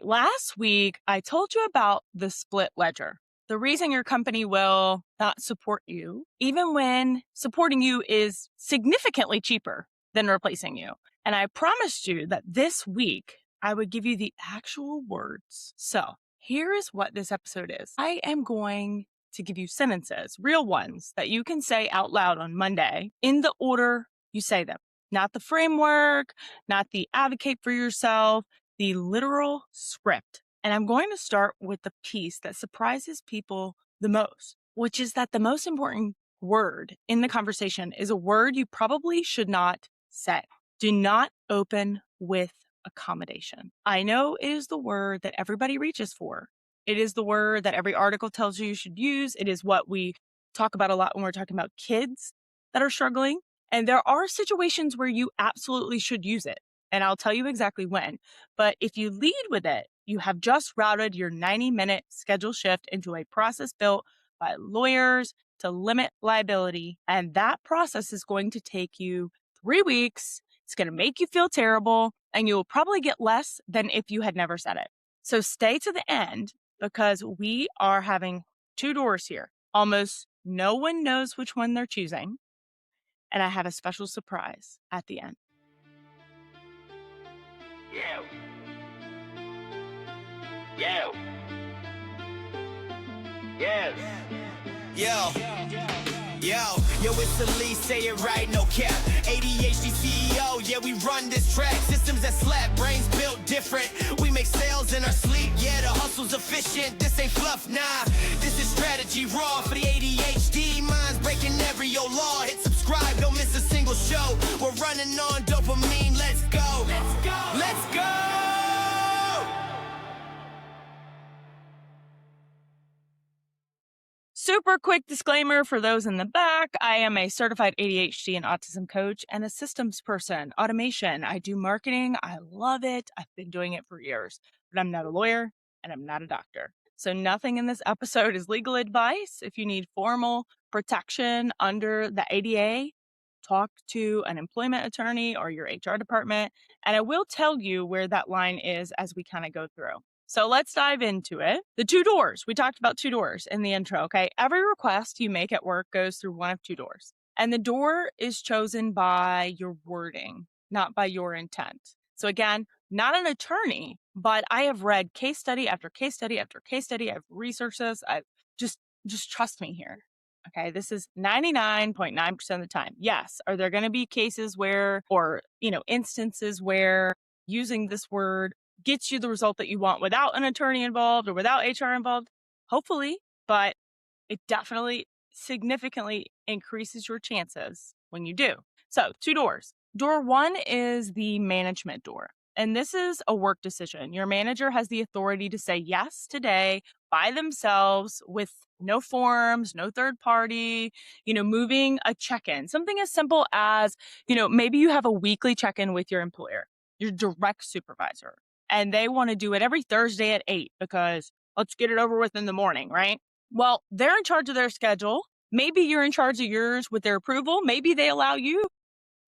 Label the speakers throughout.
Speaker 1: Last week, I told you about the split ledger. The reason your company will not support you, even when supporting you is significantly cheaper than replacing you. And I promised you that this week I would give you the actual words. So here is what this episode is. I am going to give you sentences, real ones that you can say out loud on Monday in the order you say them, not the framework, not the advocate for yourself, the literal script. And I'm going to start with the piece that surprises people the most, which is that the most important word in the conversation is a word you probably should not say. Do not open with accommodation. I know it is the word that everybody reaches for. It is the word that every article tells you should use. It is what we talk about a lot when we're talking about kids that are struggling. And there are situations where you absolutely should use it. And I'll tell you exactly when. But if you lead with it, you have just routed your 90-minute schedule shift into a process built by lawyers to limit liability. And that process is going to take you 3 weeks. It's going to make you feel terrible, and you'll probably get less than if you had never said it. So stay to the end because we are having 2 doors here. Almost no one knows which one they're choosing. And I have a special surprise at the end.
Speaker 2: Yo. Yo. Yes.
Speaker 3: Yo, it's Alyece, say it right, no cap. ADHD CEO, yeah, we run this track. Systems that slap, brains built different. We make sales in our sleep, yeah, the hustle's efficient. This ain't fluff, nah, this is strategy raw for the ADHD. Minds breaking every law. Hit subscribe, don't miss a single show. We're running on dopamine, let's go. Let's go. Let's go.
Speaker 1: Super quick disclaimer for those in the back. I am a certified ADHD and autism coach and a systems person. Automation. I do marketing. I love it. I've been doing it for years, but I'm not a lawyer and I'm not a doctor. So nothing in this episode is legal advice. If you need formal protection under the ADA, talk to an employment attorney or your HR department. And I will tell you where that line is as we kind of go through. So let's dive into it. The 2 doors. We talked about 2 doors in the intro, okay? Every request you make at work goes through one of 2 doors. And the door is chosen by your wording, not by your intent. So again, not an attorney, but I have read case study after case study after case study. I've researched this. I've just trust me here. Okay, this is 99.9% of the time. Yes, are there going to be cases where, or, instances where using this word gets you the result that you want without an attorney involved or without HR involved? Hopefully, but it definitely significantly increases your chances when you do. So 2 doors. Door 1 is the management door. And this is a work decision. Your manager has the authority to say yes today by themselves with no forms, no third party, moving a check-in. Something as simple as, maybe you have a weekly check-in with your employer, your direct supervisor, and they want to do it every Thursday at 8 because let's get it over with in the morning, right? Well, they're in charge of their schedule. Maybe you're in charge of yours with their approval. Maybe they allow you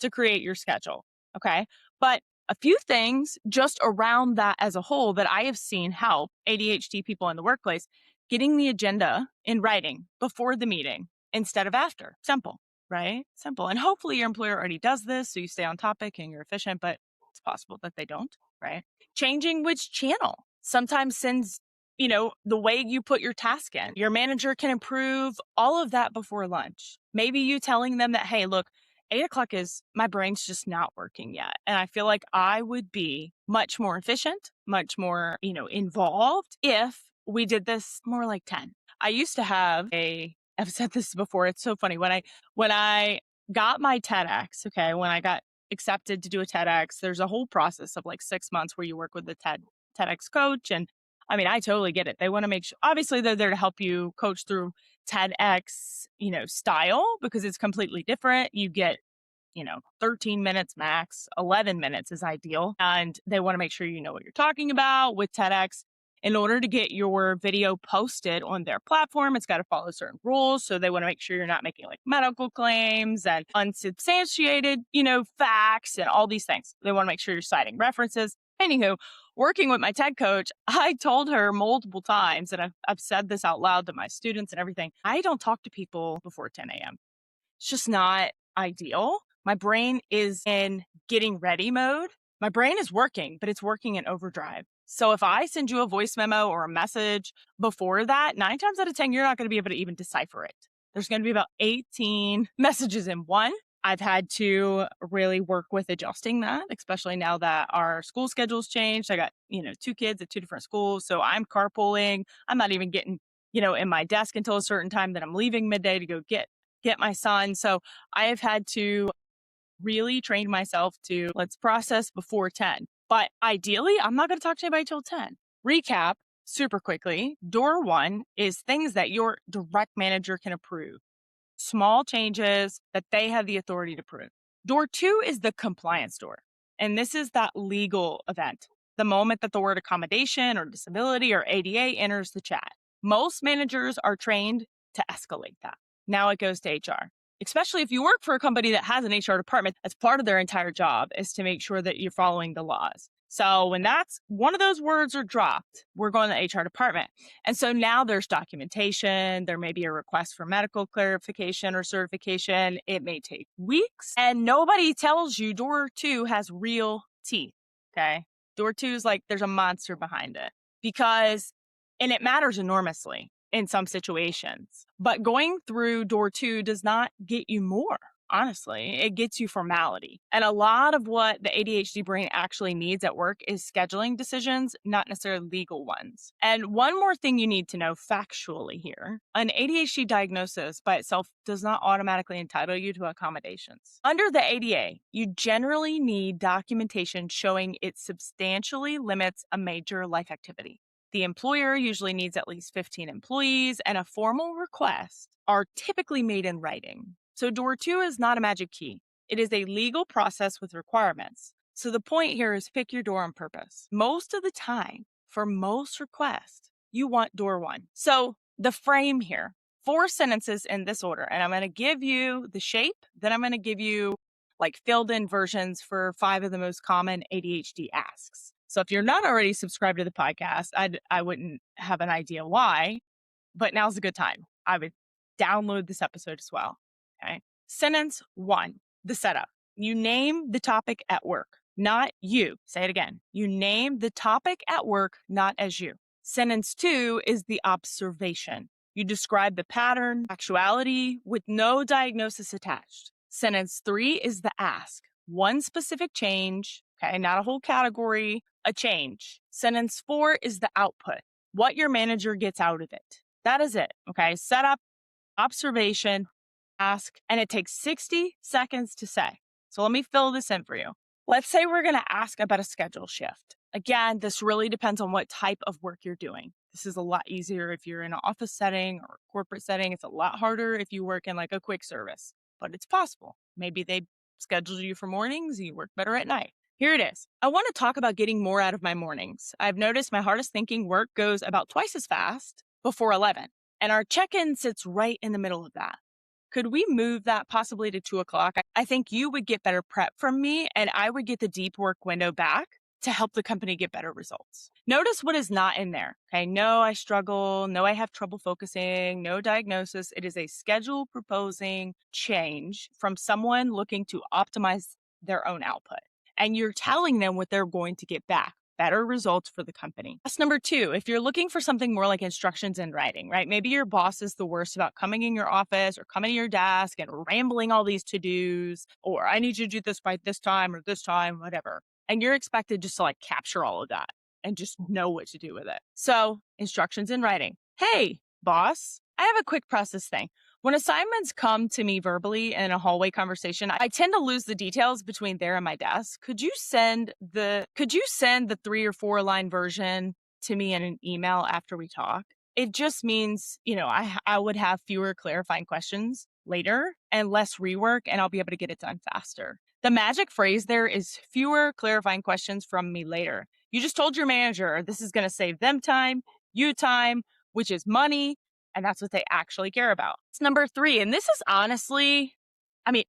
Speaker 1: to create your schedule, okay? But a few things just around that as a whole that I have seen help ADHD people in the workplace, getting the agenda in writing before the meeting instead of after. Simple, right? Simple. And hopefully your employer already does this, so you stay on topic and you're efficient, but it's possible that they don't, right? Changing which channel sometimes sends, the way you put your task in. Your manager can improve all of that before lunch. Maybe you telling them that, hey, look, 8 o'clock is, my brain's just not working yet. And I feel like I would be much more efficient, much more, involved if we did this more like 10. I used to have I've said this before, it's so funny. When I got my TEDx, okay, when I got accepted to do a TEDx, there's a whole process of like 6 months where you work with the TEDx coach. And I mean, I totally get it. They want to make sure, obviously they're there to help you coach through TEDx, style, because it's completely different. You get, 13 minutes max, 11 minutes is ideal. And they want to make sure you know what you're talking about with TEDx. In order to get your video posted on their platform, it's got to follow certain rules. So they want to make sure you're not making like medical claims and unsubstantiated, facts and all these things. They want to make sure you're citing references. Anywho, working with my TED coach, I told her multiple times, and I've said this out loud to my students and everything, I don't talk to people before 10 a.m. It's just not ideal. My brain is in getting ready mode. My brain is working, but it's working in overdrive. So if I send you a voice memo or a message before that, 9 times out of 10, you're not going to be able to even decipher it. There's going to be about 18 messages in one. I've had to really work with adjusting that, especially now that our school schedule's changed. I got, 2 kids at 2 different schools. So I'm carpooling. I'm not even getting, in my desk until a certain time that I'm leaving midday to go get my son. So I have had to really train myself to let's process before 10. But ideally, I'm not going to talk to anybody till 10. Recap super quickly. Door 1 is things that your direct manager can approve. Small changes that they have the authority to approve. Door 2 is the compliance door. And this is that legal event. The moment that the word accommodation or disability or ADA enters the chat. Most managers are trained to escalate that. Now it goes to HR. Especially if you work for a company that has an HR department, that's part of their entire job is to make sure that you're following the laws. So when that's one of those words are dropped, we're going to the HR department. And so now there's documentation. There may be a request for medical clarification or certification. It may take weeks. And nobody tells you door 2 has real teeth. Okay. Door 2 is like there's a monster behind it and it matters enormously in some situations. But going through door 2 does not get you more. Honestly, it gets you formality. And a lot of what the ADHD brain actually needs at work is scheduling decisions, not necessarily legal ones. And one more thing you need to know factually here, an ADHD diagnosis by itself does not automatically entitle you to accommodations. Under the ADA, you generally need documentation showing it substantially limits a major life activity. The employer usually needs at least 15 employees, and a formal request are typically made in writing. So door 2 is not a magic key. It is a legal process with requirements. So the point here is pick your door on purpose. Most of the time, for most requests, you want door 1. So the frame here, 4 sentences in this order, and I'm going to give you the shape, then I'm going to give you filled in versions for 5 of the most common ADHD asks. So if you're not already subscribed to the podcast, I wouldn't have an idea why, but now's a good time. I would download this episode as well. Okay. Sentence 1, the setup. You name the topic at work, not you. Say it again. You name the topic at work, not as you. Sentence 2 is the observation. You describe the pattern, actuality with no diagnosis attached. Sentence 3 is the ask. One specific change, okay, not a whole category, a change. Sentence 4 is the output, what your manager gets out of it. That is it, okay? Setup, observation, ask, and it takes 60 seconds to say. So let me fill this in for you. Let's say we're going to ask about a schedule shift. Again, this really depends on what type of work you're doing. This is a lot easier if you're in an office setting or a corporate setting. It's a lot harder if you work in a quick service, but it's possible. Maybe they schedule you for mornings, you work better at night. Here it is. I want to talk about getting more out of my mornings. I've noticed my hardest thinking work goes about twice as fast before 11, and our check-in sits right in the middle of that. Could we move that possibly to 2 o'clock? I think you would get better prep from me, and I would get the deep work window back to help the company get better results. Notice what is not in there. Okay, no, I struggle. No, I have trouble focusing. No diagnosis. It is a schedule proposing change from someone looking to optimize their own output. And you're telling them what they're going to get back. Better results for the company. That's number 2. If you're looking for something more like instructions in writing, right? Maybe your boss is the worst about coming in your office or coming to your desk and rambling all these to-dos, or I need you to do this by this time or this time, whatever. And you're expected just to capture all of that and just know what to do with it. So instructions in writing. Hey, boss, I have a quick process thing. When assignments come to me verbally in a hallway conversation, I tend to lose the details between there and my desk. Could you send the 3 or 4 line version to me in an email after we talk? It just means, I would have fewer clarifying questions later and less rework, and I'll be able to get it done faster. The magic phrase there is fewer clarifying questions from me later. You just told your manager this is going to save them time, you time, which is money. And that's what they actually care about. It's number 3. And this is honestly,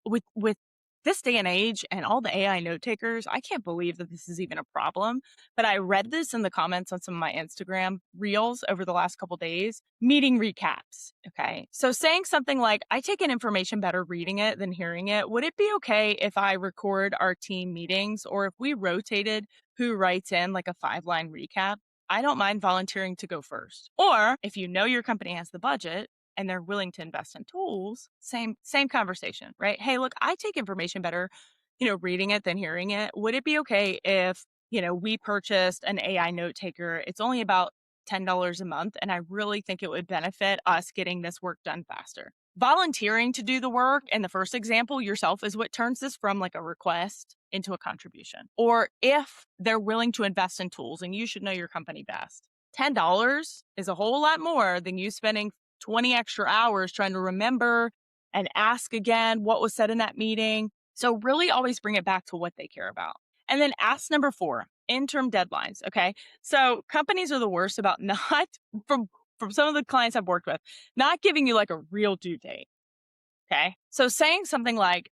Speaker 1: with This day and age and all the AI note takers, I can't believe that this is even a problem. But I read this in the comments on some of my Instagram reels over the last couple days, meeting recaps. Okay. So saying something like, I take in information better reading it than hearing it. Would it be okay if I record our team meetings or if we rotated who writes in like a 5-line recap? I don't mind volunteering to go first. Or if you know your company has the budget, and they're willing to invest in tools, same conversation, right? Hey, look, I take information better, reading it than hearing it. Would it be okay if, we purchased an AI note taker? It's only about $10 a month, and I really think it would benefit us getting this work done faster. Volunteering to do the work in the first example yourself is what turns this from like a request into a contribution. Or if they're willing to invest in tools, and you should know your company best. $10 is a whole lot more than you spending 20 extra hours trying to remember and ask again what was said in that meeting. So really always bring it back to what they care about. And then ask number 4, interim deadlines. Okay. So companies are the worst about not from some of the clients I've worked with, not giving you like a real due date. Okay. So saying something like,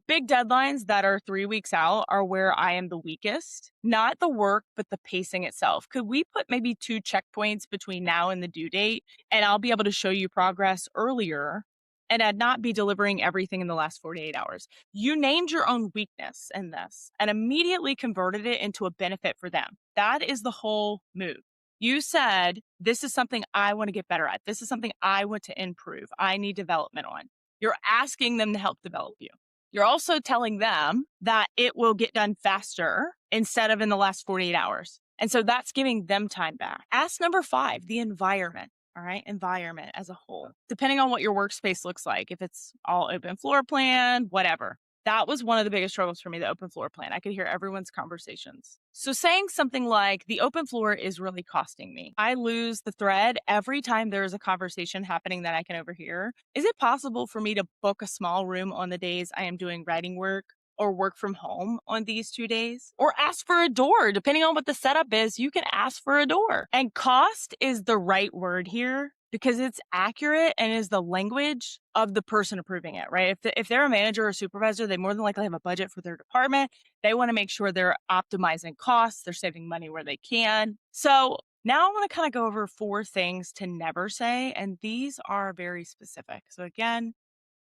Speaker 1: big deadlines that are 3 weeks out are where I am the weakest, not the work, but the pacing itself. Could we put maybe 2 checkpoints between now and the due date, and I'll be able to show you progress earlier and I'd not be delivering everything in the last 48 hours? You named your own weakness in this and immediately converted it into a benefit for them. That is the whole move. You said, this is something I want to get better at. This is something I want to improve. I need development on. You're asking them to help develop you. You're also telling them that it will get done faster instead of in the last 48 hours. And so that's giving them time back. Ask number 5, the environment. All right. Environment as a whole, depending on what your workspace looks like, if it's all open floor plan, whatever. That was one of the biggest struggles for me, the open floor plan. I could hear everyone's conversations. So saying something like, the open floor is really costing me. I lose the thread every time there is a conversation happening that I can overhear. Is it possible for me to book a small room on the days I am doing writing work or work from home on these 2 days? Or ask for a door. Depending on what the setup is, you can ask for a door. And cost is the right word here, because it's accurate and is the language of the person approving it, right? If they're a manager or supervisor, they more than likely have a budget for their department. They want to make sure they're optimizing costs, they're saving money where they can. So now I want to kind of go over 4 things to never say, and these are very specific. So again,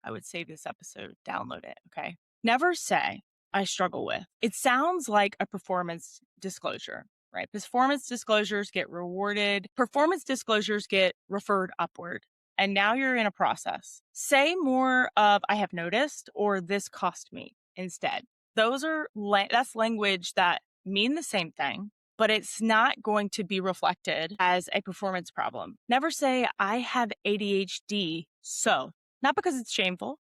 Speaker 1: I would save this episode, download it, okay? Never say, I struggle with. It sounds like a performance disclosure, right? Performance disclosures get rewarded. Performance disclosures get referred upward. And now you're in a process. Say more of, I have noticed, or this cost me instead. That's language that mean the same thing, but it's not going to be reflected as a performance problem. Never say, I have ADHD, so. Not because it's shameful,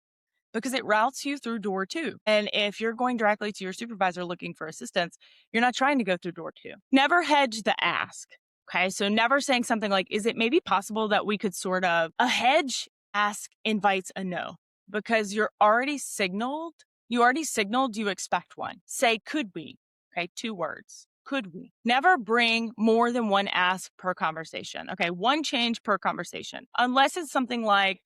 Speaker 1: because it routes you through door 2. And if you're going directly to your supervisor looking for assistance, you're not trying to go through door 2. Never hedge the ask. Okay. So never saying something like, is it maybe possible that we could a hedge ask invites a no, because you already signaled you expect one. Say, could we? Okay. 2 words. Could we? Never bring more than 1 ask per conversation. Okay. 1 change per conversation, unless it's something like,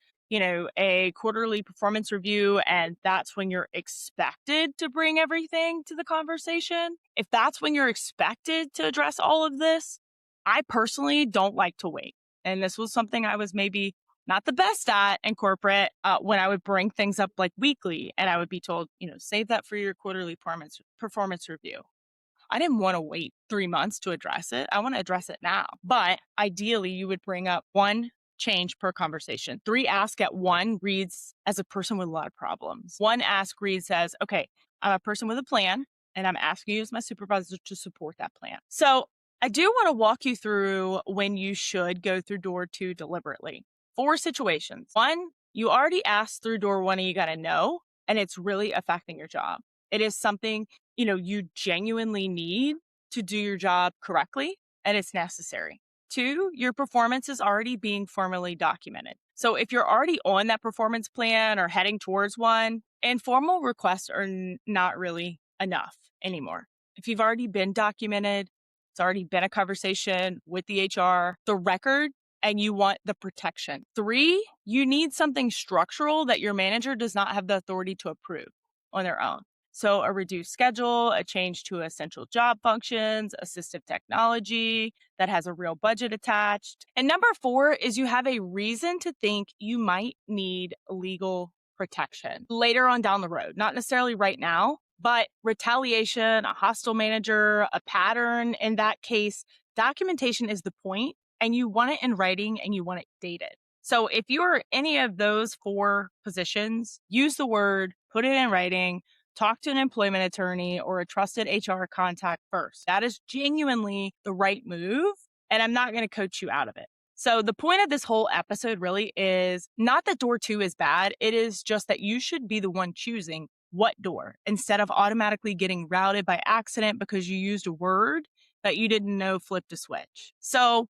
Speaker 1: a quarterly performance review, and that's when you're expected to bring everything to the conversation. If that's when you're expected to address all of this, I personally don't like to wait. And this was something I was maybe not the best at in corporate when I would bring things up like weekly, and I would be told, save that for your quarterly performance review. I didn't want to wait 3 months to address it. I want to address it now. But ideally, you would bring up 1 change per conversation. 3 ask at 1 reads as a person with a lot of problems. 1 ask reads as, okay, I'm a person with a plan, and I'm asking you as my supervisor to support that plan. So I do want to walk you through when you should go through door 2 deliberately. 4 situations. 1, you already asked through door 1 and you got to know, and it's really affecting your job. It is something, you genuinely need to do your job correctly, and it's necessary. 2, your performance is already being formally documented. So if you're already on that performance plan or heading towards one, informal requests are not really enough anymore. If you've already been documented, it's already been a conversation with the HR, the record, and you want the protection. 3, you need something structural that your manager does not have the authority to approve. on their own. So a reduced schedule, a change to essential job functions, assistive technology that has a real budget attached. And number 4 is you have a reason to think you might need legal protection later on down the road, not necessarily right now, but retaliation, a hostile manager, a pattern. In that case, documentation is the point, and you want it in writing and you want it dated. So if you're any of those 4 positions, use the word, put it in writing, talk to an employment attorney or a trusted HR contact first. That is genuinely the right move, and I'm not going to coach you out of it. So the point of this whole episode really is not that door 2 is bad. It is just that you should be the one choosing what door instead of automatically getting routed by accident because you used a word that you didn't know flipped a switch. So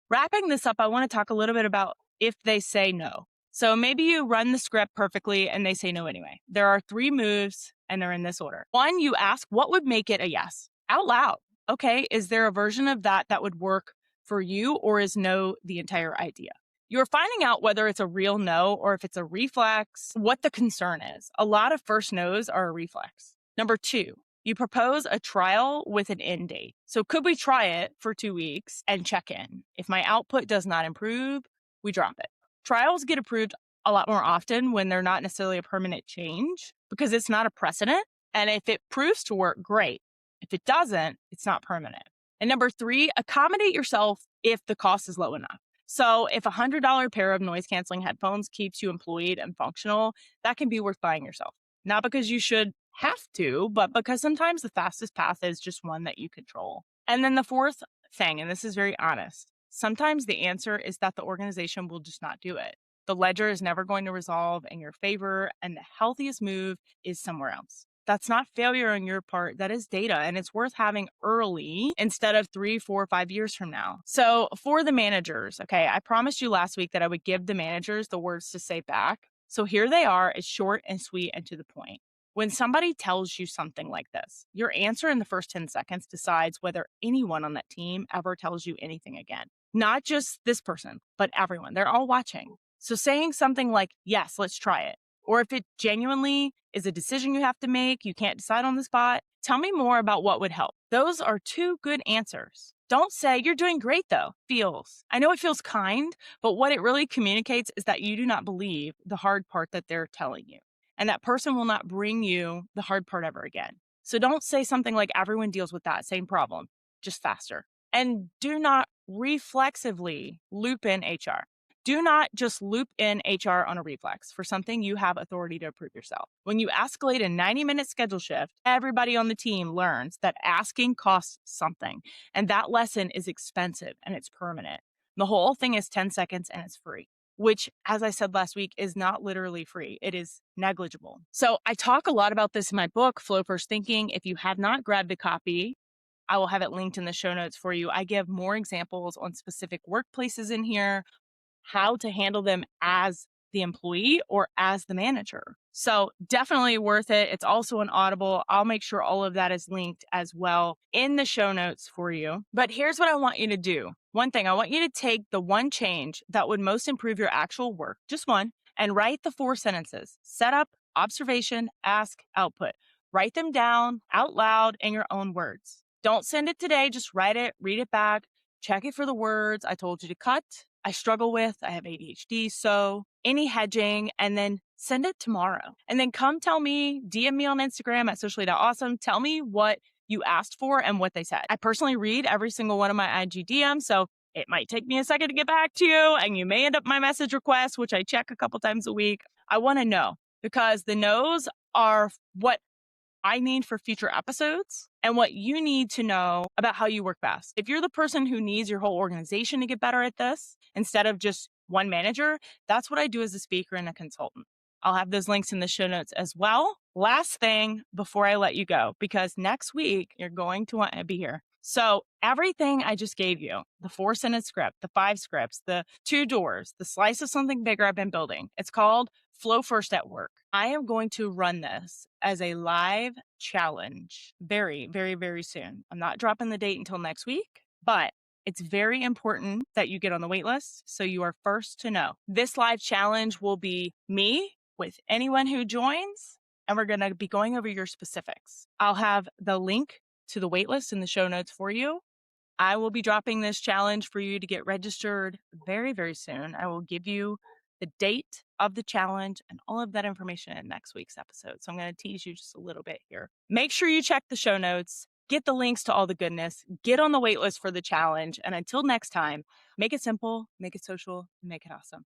Speaker 1: wrapping this up, I want to talk a little bit about if they say no. So maybe you run the script perfectly and they say no anyway. There are 3 moves and they're in this order. 1, you ask what would make it a yes out loud. Okay, is there a version of that that would work for you, or is no the entire idea? You're finding out whether it's a real no or if it's a reflex, what the concern is. A lot of first no's are a reflex. Number 2, you propose a trial with an end date. So could we try it for 2 weeks and check in? If my output does not improve, we drop it. Trials get approved a lot more often when they're not necessarily a permanent change because it's not a precedent. And if it proves to work, great. If it doesn't, it's not permanent. And number 3, accommodate yourself if the cost is low enough. So if a $100 pair of noise canceling headphones keeps you employed and functional, that can be worth buying yourself. Not because you should have to, but because sometimes the fastest path is just one that you control. And then the 4th thing, and this is very honest, sometimes the answer is that the organization will just not do it. The ledger is never going to resolve in your favor, and the healthiest move is somewhere else. That's not failure on your part. That is data, and it's worth having early instead of 3, 4, 5 years from now. So for the managers, okay, I promised you last week that I would give the managers the words to say back. So here they are. It's short and sweet and to the point. When somebody tells you something like this, your answer in the first 10 seconds decides whether anyone on that team ever tells you anything again. Not just this person, but everyone. They're all watching. So saying something like, yes, let's try it. Or if it genuinely is a decision you have to make, you can't decide on the spot, tell me more about what would help. Those are 2 good answers. Don't say, you're doing great though. Feels. I know it feels kind, but what it really communicates is that you do not believe the hard part that they're telling you. And that person will not bring you the hard part ever again. So don't say something like everyone deals with that same problem, just faster. And do not reflexively loop in HR. Do not just loop in HR on a reflex for something you have authority to approve yourself. When you escalate a 90-minute schedule shift, everybody on the team learns that asking costs something. And that lesson is expensive and it's permanent. The whole thing is 10 seconds and it's free, which, as I said last week, is not literally free. It is negligible. So I talk a lot about this in my book, Flow First Thinking. If you have not grabbed a copy, I will have it linked in the show notes for you. I give more examples on specific workplaces in here, how to handle them as the employee or as the manager. So definitely worth it. It's also an Audible. I'll make sure all of that is linked as well in the show notes for you. But here's what I want you to do. One thing, I want you to take the one change that would most improve your actual work, just one, and write the 4 sentences. Setup, observation, ask, output. Write them down out loud in your own words. Don't send it today. Just write it, read it back, check it for the words I told you to cut. I struggle with, I have ADHD, so any hedging, and then send it tomorrow. And then come tell me, DM me on Instagram at socially.awesome. Tell me what you asked for and what they said. I personally read every single one of my IG DMs, so it might take me a second to get back to you, and you may end up my message request, which I check a couple times a week. I want to know because the no's are what I need for future episodes and what you need to know about how you work best. If you're the person who needs your whole organization to get better at this instead of just one manager, that's what I do as a speaker and a consultant. I'll have those links in the show notes as well. Last thing before I let you go, because next week you're going to want to be here. So everything I just gave you, the 4-sentence script, the 5 scripts, the 2 doors, the slice of something bigger I've been building, it's called Flow First at Work. I am going to run this as a live challenge very, very, very soon. I'm not dropping the date until next week, but it's very important that you get on the wait list so you are first to know. This live challenge will be me with anyone who joins, and we're going to be going over your specifics. I'll have the link to the waitlist in the show notes for you. I will be dropping this challenge for you to get registered very, very soon. I will give you the date of the challenge and all of that information in next week's episode. So I'm going to tease you just a little bit here. Make sure you check the show notes, get the links to all the goodness, get on the wait list for the challenge. And until next time, make it simple, make it social, and make it awesome.